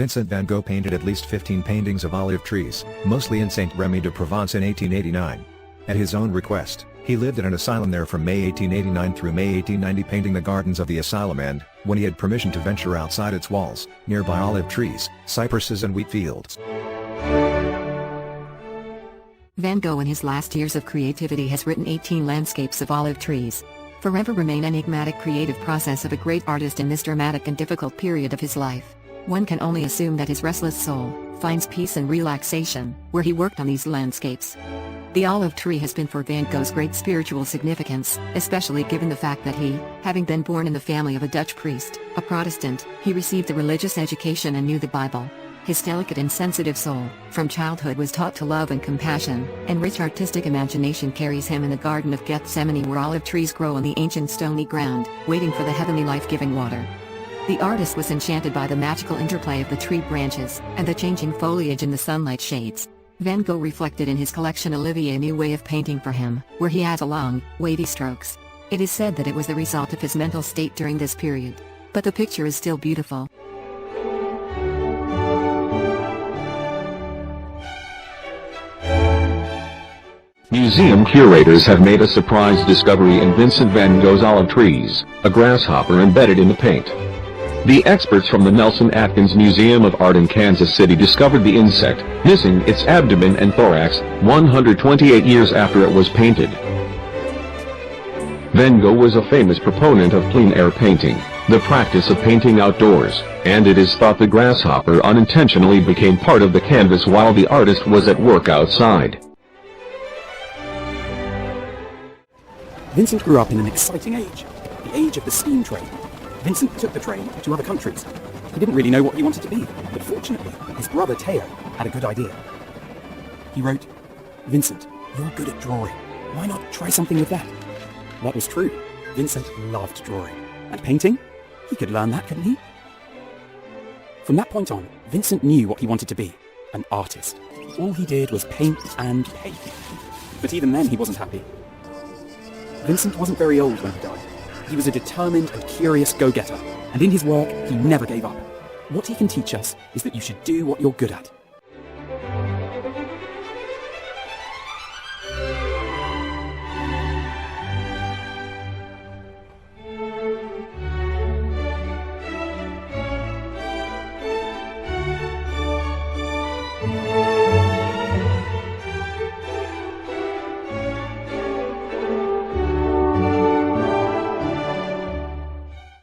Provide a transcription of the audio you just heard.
Vincent van Gogh painted at least 15 paintings of olive trees, mostly in Saint-Rémy de Provence in 1889. At his own request, he lived at an asylum there from May 1889 through May 1890 painting the gardens of the asylum and, when he had permission to venture outside its walls, nearby olive trees, cypresses and wheat fields. Van Gogh in his last years of creativity has written 18 landscapes of olive trees. Forever remain enigmatic creative process of a great artist in this dramatic and difficult period of his life. One can only assume that his restless soul finds peace and relaxation where he worked on these landscapes. The olive tree has been for Van Gogh's great spiritual significance, especially given the fact that he, having been born in the family of a Dutch priest, a Protestant, he received a religious education and knew the Bible. His delicate and sensitive soul, from childhood was taught to love and compassion, and rich artistic imagination carries him in the Garden of Gethsemane where olive trees grow on the ancient stony ground, waiting for the heavenly life-giving water. The artist was enchanted by the magical interplay of the tree branches, and the changing foliage in the sunlight shades. Van Gogh reflected in his collection Olivier a new way of painting for him, where he has long, wavy strokes. It is said that it was the result of his mental state during this period. But the picture is still beautiful. Museum curators have made a surprise discovery in Vincent van Gogh's olive trees, a grasshopper embedded in the paint. The experts from the Nelson Atkins Museum of Art in Kansas City discovered the insect, missing its abdomen and thorax, 128 years after it was painted. Van Gogh was a famous proponent of plein-air painting, the practice of painting outdoors, and it is thought the grasshopper unintentionally became part of the canvas while the artist was at work outside. Vincent grew up in an exciting age, the age of the steam train. Vincent took the train to other countries. He didn't really know what he wanted to be, but fortunately, his brother Theo had a good idea. He wrote, "Vincent, you're good at drawing. Why not try something with that?" That was true. Vincent loved drawing. And painting? He could learn that, couldn't he? From that point on, Vincent knew what he wanted to be, an artist. All he did was paint and paint. But even then, he wasn't happy. Vincent wasn't very old when he died. He was a determined and curious go-getter, and in his work, he never gave up. What he can teach us is that you should do what you're good at.